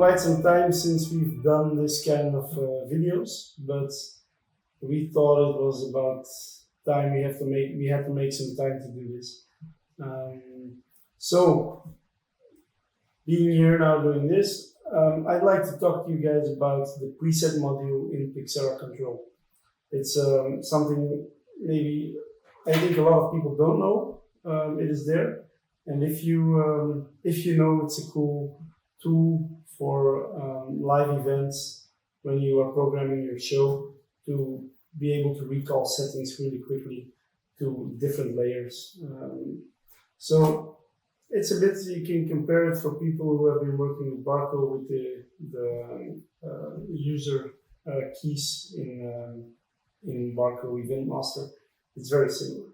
quite some time since we've done this kind of videos, but we thought it was about time we had to make some time to do this. So being here now doing this, I'd like to talk to you guys about the preset module in Pixera Control. It's something maybe I think a lot of people don't know. It is there, and if you know, it's a cool tool for live events when you are programming your show to be able to recall settings really quickly to different layers. So it's a bit, you can compare it for people who have been working with Barco with the user keys in Barco Event Master. It's very similar.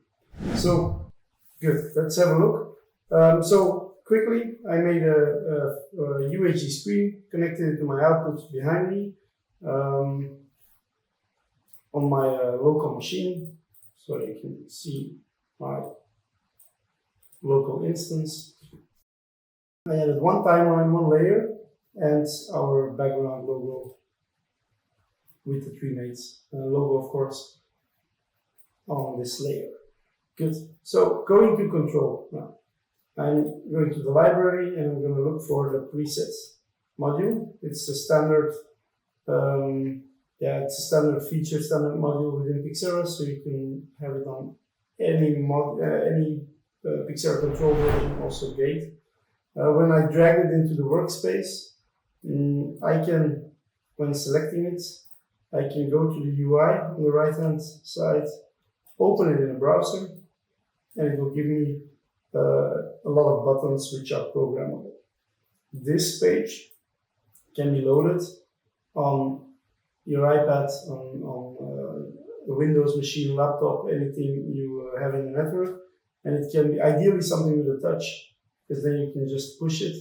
So good, let's have a look. So quickly, I made a UHD screen, connected it to my output behind me on my local machine, so you can see my local instance. I added one timeline, one layer, and our background logo with the three mates logo, of course, on this layer. Good. So going to control now. I'm going to the library and I'm going to look for the presets module. It's a standard, it's a standard feature, standard module within Pixera, so you can have it on any Pixera Control version, also Gate. When I drag it into the workspace, I can, when selecting it, I can go to the UI on the right-hand side, open it in a browser, and it will give me a lot of buttons which are programmable. This page can be loaded on your iPad, on a Windows machine, laptop, anything you have in the network, and it can be ideally something with a touch, because then you can just push it.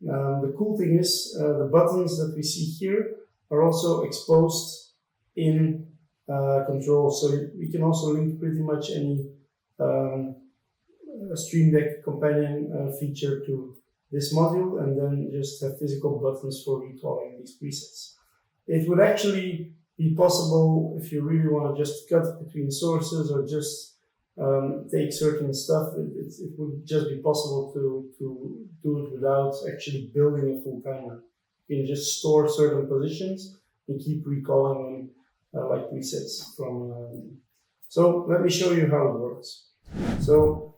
The cool thing is the buttons that we see here are also exposed in Control, so we can also link pretty much any Stream Deck companion feature to this module, and then just have physical buttons for recalling these presets. It would actually be possible if you really want to just cut between sources or just take certain stuff. It would just be possible to do it without actually building a full timeline. You can just store certain positions and keep recalling them like presets from. So let me show you how it works. So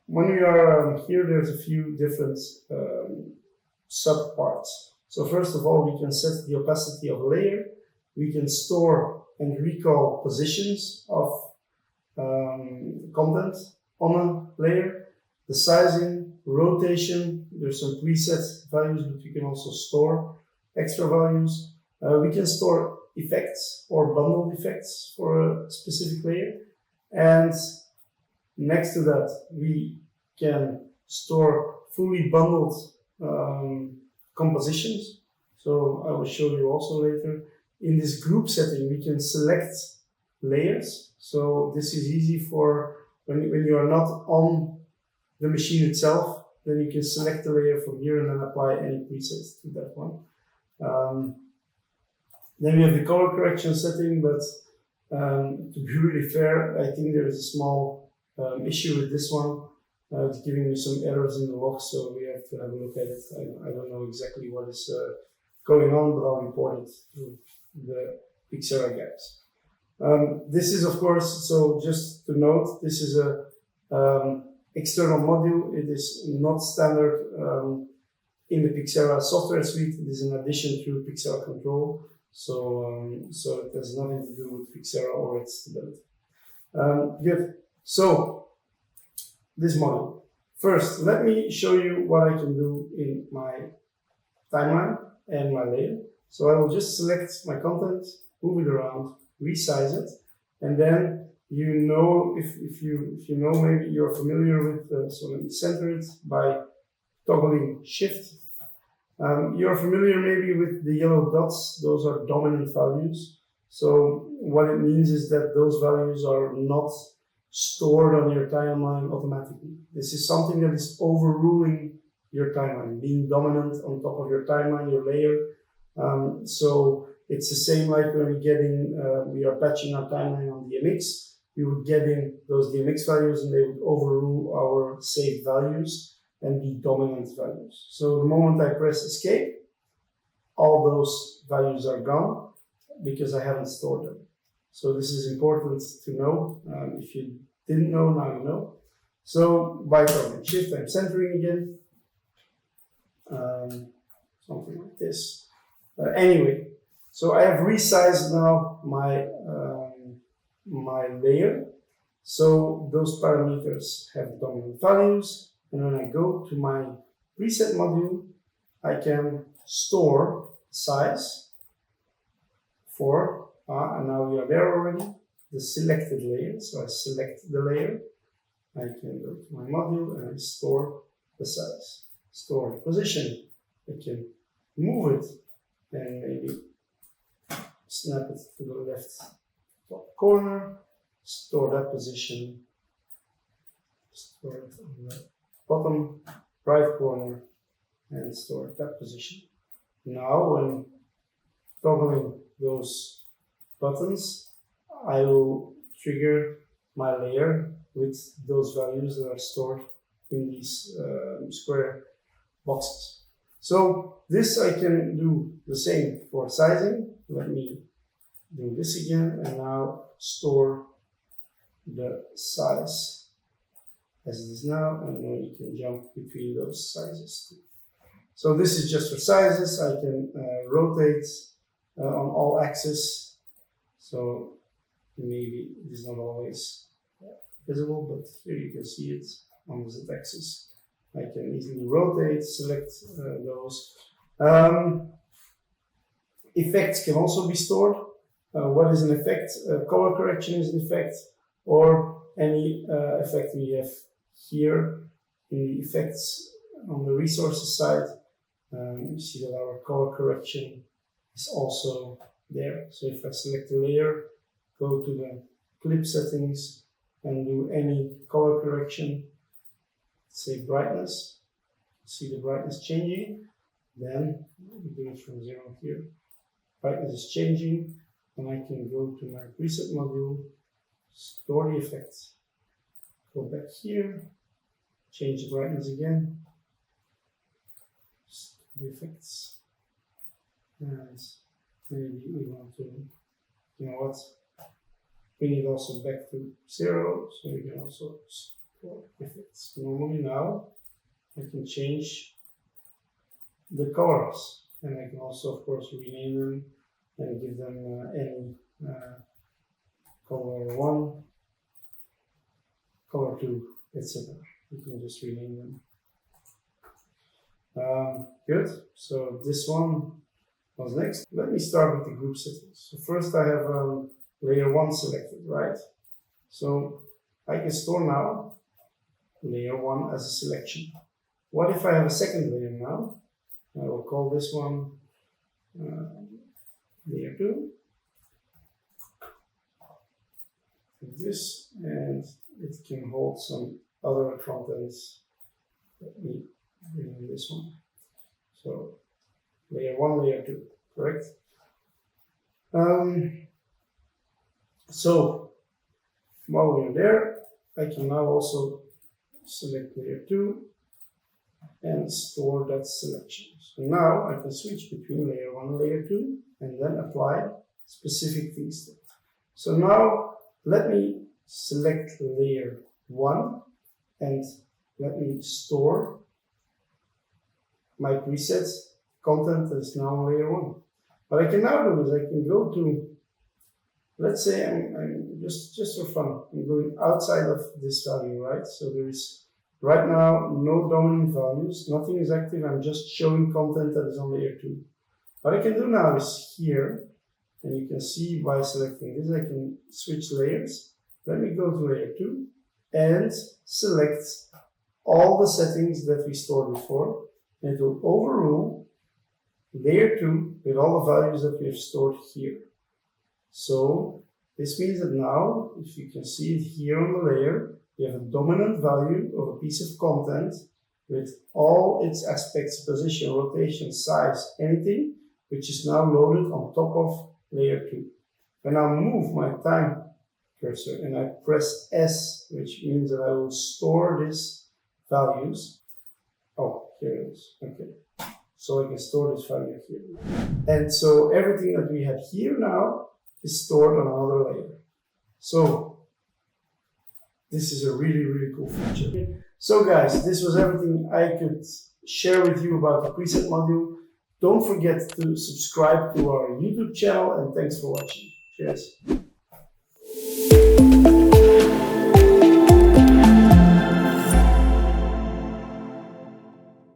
when we are here, there's a few different subparts. So first of all, we can set the opacity of a layer. We can store and recall positions of content on a layer. The sizing, rotation, there's some preset values, but you can also store extra values. We can store effects or bundled effects for a specific layer. And next to that, we can store fully bundled compositions. So I will show you also later. In this group setting, we can select layers. So this is easy for when you are not on the machine itself, then you can select the layer from here and then apply any presets to that one. Then we have the color correction setting, but to be really fair, I think there is a small issue with this one. It's giving me some errors in the log, so we have to have a look at it. I don't know exactly what is going on, but I'll report it to the Pixera guys. This is, of course, so just to note, this is a external module. It is not standard in the Pixera software suite. It is an addition to Pixera Control, so it has nothing to do with Pixera or its stability. Good. So this module. First, let me show you what I can do in my timeline and my layer. So I will just select my content, move it around, resize it, and then you know, if you know, maybe you're familiar with, so let me center it by toggling shift. You're familiar maybe with the yellow dots. Those are dominant values. So what it means is that those values are not stored on your timeline automatically. This is something that is overruling your timeline, being dominant on top of your timeline, your layer. So it's the same like when we are patching our timeline on DMX, we would get in those DMX values and they would overrule our saved values and be dominant values. So the moment I press escape, all those values are gone because I haven't stored them. So this is important to know. If you didn't know, now you know. So by clicking Shift, I'm centering again. Something like this. Anyway, so I have resized now my my layer. So those parameters have dominant values. And when I go to my preset module, I can store size for, and now we are there already, the selected layer. So I select the layer. I can go to my module and I store the size, store the position. I can move it and maybe snap it to the left top corner, store that position, store it on the bottom right corner, and store that position. Now, when toggling those buttons, I will trigger my layer with those values that are stored in these square boxes. So this I can do the same for sizing. Let me do this again and now store the size as it is now, and then you can jump between those sizes too. So this is just for sizes. I can rotate on all axes. So maybe it is not always visible, but here you can see it on the z-axis. I can easily rotate, select those. Effects can also be stored. What is an effect? Color correction is an effect, or any effect we have here in the effects on the resources side. You see that our color correction is also there. So if I select a layer, go to the clip settings and do any color correction, say brightness, see the brightness changing, then we do it from 0 here. Brightness is changing, and I can go to my preset module, store the effects, go back here, change the brightness again, the effects, and maybe we want to, you know what, bring it also back to 0, so you can also store effects. Normally now I can change the colors, and I can also of course rename them and give them any color 1, color 2, etc. You can just rename them. Good, so this one was next. Let me start with the group settings. So first I have layer 1 selected, right? So I can store now layer 1 as a selection. What if I have a second layer now? I will call this one layer 2. Like this, and it can hold some other contents. Let me bring in this one. So layer 1, layer 2, correct? So while we're there, I can now also select layer 2 and store that selection. So now I can switch between layer 1 and layer 2 and then apply specific things to it. So now let me select layer 1 and let me store my preset content that is now on layer 1. What I can now do is I can go to, let's say I'm just for fun, I'm going outside of this value, right? So there is right now no dominant values, nothing is active, I'm just showing content that is on layer 2. What I can do now is here, and you can see by selecting this, I can switch layers. Let me go to layer 2 and select all the settings that we stored before, and it will overrule layer 2 with all the values that we have stored here. So this means that now, if you can see it here on the layer, we have a dominant value of a piece of content with all its aspects, position, rotation, size, anything, which is now loaded on top of layer 2. When I move my time cursor and I press S, which means that I will store these values. Oh, here it is. Okay. So I can store this value here. And so everything that we have here now is stored on another layer. So this is a really, really cool feature. So guys, this was everything I could share with you about the preset module. Don't forget to subscribe to our YouTube channel, and thanks for watching. Cheers.